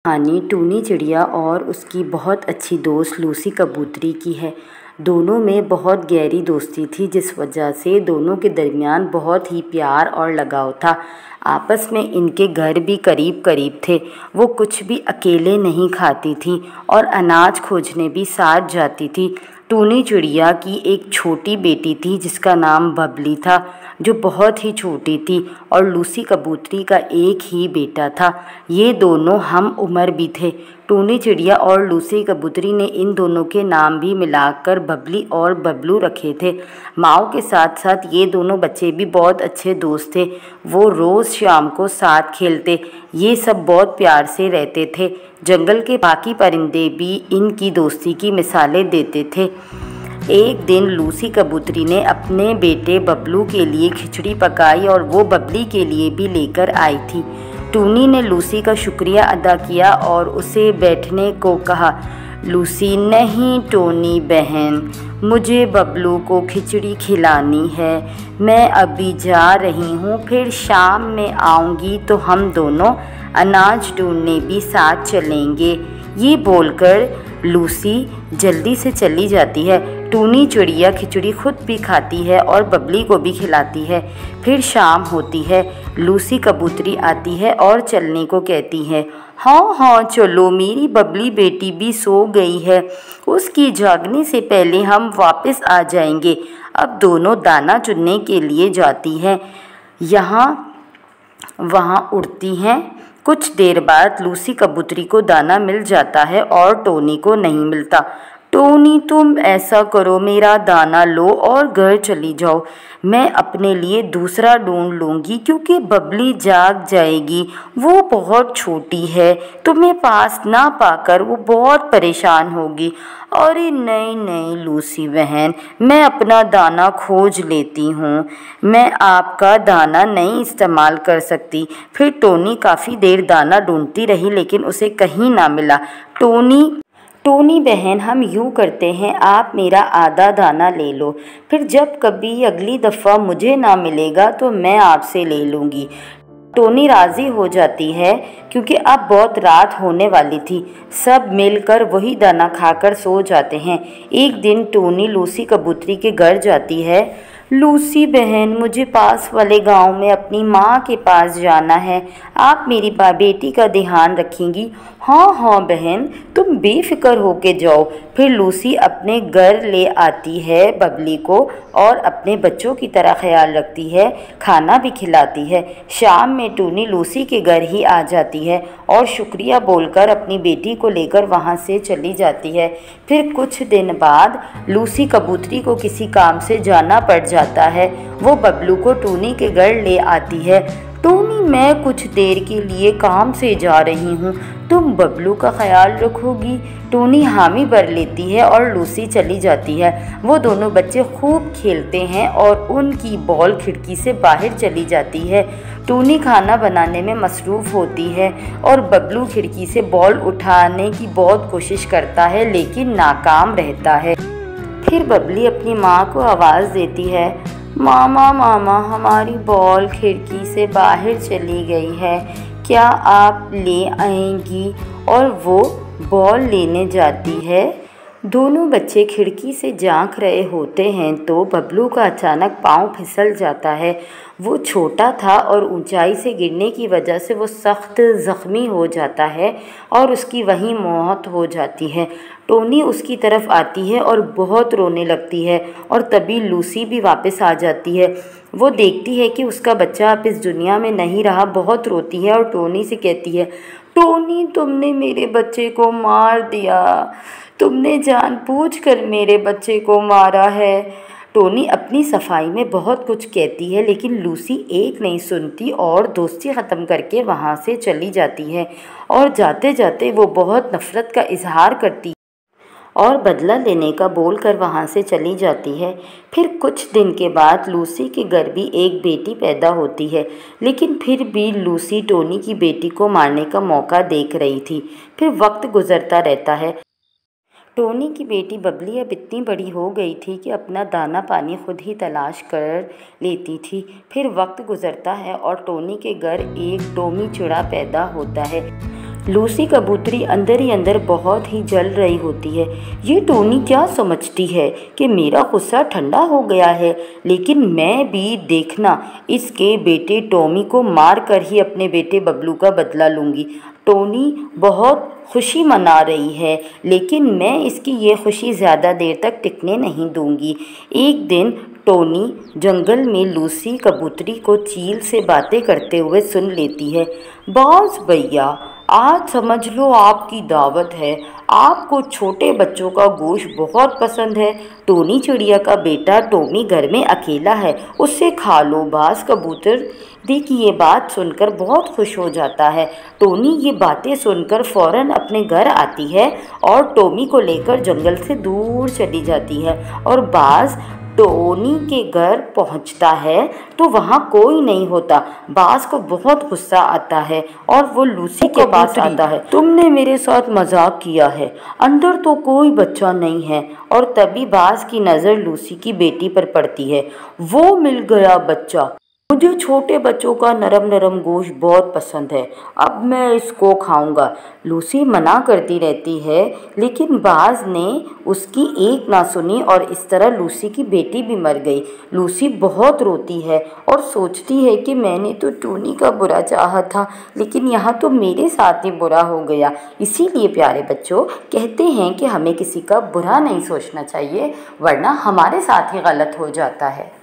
कहानी टूनी चिड़िया और उसकी बहुत अच्छी दोस्त लूसी कबूतरी की है। दोनों में बहुत गहरी दोस्ती थी, जिस वजह से दोनों के दरमियान बहुत ही प्यार और लगाव था। आपस में इनके घर भी करीब करीब थे। वो कुछ भी अकेले नहीं खाती थी और अनाज खोजने भी साथ जाती थी। टूनी चिड़िया की एक छोटी बेटी थी जिसका नाम बबली था, जो बहुत ही छोटी थी, और लूसी कबूतरी का एक ही बेटा था। ये दोनों हम उम्र भी थे। टूनी चिड़िया और लूसी कबूतरी ने इन दोनों के नाम भी मिलाकर बबली और बबलू रखे थे। माओ के साथ साथ ये दोनों बच्चे भी बहुत अच्छे दोस्त थे। वो रोज़ शाम को साथ खेलते। ये सब बहुत प्यार से रहते थे। जंगल के बाकी परिंदे भी इनकी दोस्ती की मिसालें देते थे। एक दिन लूसी कबूतरी ने अपने बेटे बबलू के लिए खिचड़ी पकाई और वो बबली के लिए भी लेकर आई थी। टूनी ने लूसी का शुक्रिया अदा किया और उसे बैठने को कहा। लूसी, नहीं टोनी बहन, मुझे बबलू को खिचड़ी खिलानी है। मैं अभी जा रही हूँ, फिर शाम में आऊँगी तो हम दोनों अनाज ढूंढने भी साथ चलेंगे। ये बोलकर लूसी जल्दी से चली जाती है। टूनी चिड़िया खिचड़ी खुद भी खाती है और बबली को भी खिलाती है। फिर शाम होती है। लूसी कबूतरी आती है और चलने को कहती है। हाँ हाँ चलो, मेरी बबली बेटी भी सो गई है, उसकी जागने से पहले हम वापस आ जाएंगे। अब दोनों दाना चुनने के लिए जाती हैं, यहाँ वहाँ उड़ती हैं। कुछ देर बाद लूसी कबूतरी को दाना मिल जाता है और टोनी को नहीं मिलता। टोनी, तुम ऐसा करो, मेरा दाना लो और घर चली जाओ। मैं अपने लिए दूसरा ढूंढ लूँगी, क्योंकि बबली जाग जाएगी। वो बहुत छोटी है, तुम्हें पास ना पाकर वो बहुत परेशान होगी। अरे नहीं नहीं लूसी बहन, मैं अपना दाना खोज लेती हूँ। मैं आपका दाना नहीं इस्तेमाल कर सकती। फिर टोनी काफ़ी देर दाना ढूंढती रही, लेकिन उसे कहीं ना मिला। टोनी बहन, हम यूँ करते हैं, आप मेरा आधा दाना ले लो, फिर जब कभी अगली दफ़ा मुझे ना मिलेगा तो मैं आपसे ले लूँगी। टोनी राज़ी हो जाती है, क्योंकि अब बहुत रात होने वाली थी। सब मिलकर वही दाना खाकर सो जाते हैं। एक दिन टोनी लूसी कबूतरी के घर जाती है। लूसी बहन, मुझे पास वाले गांव में अपनी माँ के पास जाना है। आप मेरी बेटी का ध्यान रखेंगी? हाँ हाँ बहन, तुम बेफिक्र होके जाओ। फिर लूसी अपने घर ले आती है बबली को और अपने बच्चों की तरह ख्याल रखती है, खाना भी खिलाती है। शाम में टूनी लूसी के घर ही आ जाती है और शुक्रिया बोलकर अपनी बेटी को लेकर वहाँ से चली जाती है। फिर कुछ दिन बाद लूसी कबूतरी को किसी काम से जाना पड़ जाता है। वो बबलू को टूनी के घर ले आती है। टोनी, मैं कुछ देर के लिए काम से जा रही हूँ, तुम बबलू का ख्याल रखोगी? टोनी हामी भर लेती है और लूसी चली जाती है। वो दोनों बच्चे खूब खेलते हैं और उनकी बॉल खिड़की से बाहर चली जाती है। टोनी खाना बनाने में मसरूफ़ होती है और बबलू खिड़की से बॉल उठाने की बहुत कोशिश करता है, लेकिन नाकाम रहता है। फिर बबली अपनी माँ को आवाज़ देती है। मामा मामा, हमारी बॉल खिड़की से बाहर चली गई है, क्या आप ले आएंगी? और वो बॉल लेने जाती है। दोनों बच्चे खिड़की से झांक रहे होते हैं तो बबलू का अचानक पाँव फिसल जाता है। वो छोटा था और ऊंचाई से गिरने की वजह से वो सख्त ज़ख्मी हो जाता है और उसकी वहीं मौत हो जाती है। टोनी उसकी तरफ आती है और बहुत रोने लगती है, और तभी लूसी भी वापस आ जाती है। वो देखती है कि उसका बच्चा अब इस दुनिया में नहीं रहा, बहुत रोती है और टोनी से कहती है। टोनी, तुमने मेरे बच्चे को मार दिया, तुमने जानबूझकर मेरे बच्चे को मारा है। टोनी अपनी सफाई में बहुत कुछ कहती है, लेकिन लूसी एक नहीं सुनती और दोस्ती ख़त्म करके वहाँ से चली जाती है। और जाते जाते वो बहुत नफ़रत का इजहार करती और बदला लेने का बोलकर वहाँ से चली जाती है। फिर कुछ दिन के बाद लूसी के घर भी एक बेटी पैदा होती है, लेकिन फिर भी लूसी टोनी की बेटी को मारने का मौका देख रही थी। फिर वक्त गुजरता रहता है। टोनी की बेटी बबली अब इतनी बड़ी हो गई थी कि अपना दाना पानी खुद ही तलाश कर लेती थी। फिर वक्त गुजरता है और टोनी के घर एक टोमी चिड़ा पैदा होता है। लूसी कबूतरी अंदर ही अंदर बहुत ही जल रही होती है। ये टोनी क्या समझती है कि मेरा गुस्सा ठंडा हो गया है, लेकिन मैं भी देखना इसके बेटे टॉमी को मार कर ही अपने बेटे बबलू का बदला लूँगी। टोनी बहुत खुशी मना रही है, लेकिन मैं इसकी ये खुशी ज़्यादा देर तक टिकने नहीं दूँगी। एक दिन टोनी जंगल में लूसी कबूतरी को चील से बातें करते हुए सुन लेती है। बॉस भैया, आज समझ लो आपकी दावत है। आपको छोटे बच्चों का गोश्त बहुत पसंद है। टोनी चिड़िया का बेटा टोमी घर में अकेला है, उससे खा लो। बाज कबूतर की ये बात सुनकर बहुत खुश हो जाता है। टोनी ये बातें सुनकर फ़ौरन अपने घर आती है और टोमी को लेकर जंगल से दूर चली जाती है। और बाज टोनी के घर पहुंचता है तो वहाँ कोई नहीं होता। बाज को बहुत गुस्सा आता है और वो लूसी के पास आता है। तुमने मेरे साथ मजाक किया है, अंदर तो कोई बच्चा नहीं है। और तभी बाज की नज़र लूसी की बेटी पर पड़ती है। वो मिल गया बच्चा। मुझे छोटे बच्चों का नरम नरम गोश्त बहुत पसंद है, अब मैं इसको खाऊंगा। लूसी मना करती रहती है, लेकिन बाज ने उसकी एक ना सुनी और इस तरह लूसी की बेटी भी मर गई। लूसी बहुत रोती है और सोचती है कि मैंने तो टोनी का बुरा चाहा था, लेकिन यहाँ तो मेरे साथ ही बुरा हो गया। इसीलिए प्यारे बच्चों, कहते हैं कि हमें किसी का बुरा नहीं सोचना चाहिए, वरना हमारे साथ ही गलत हो जाता है।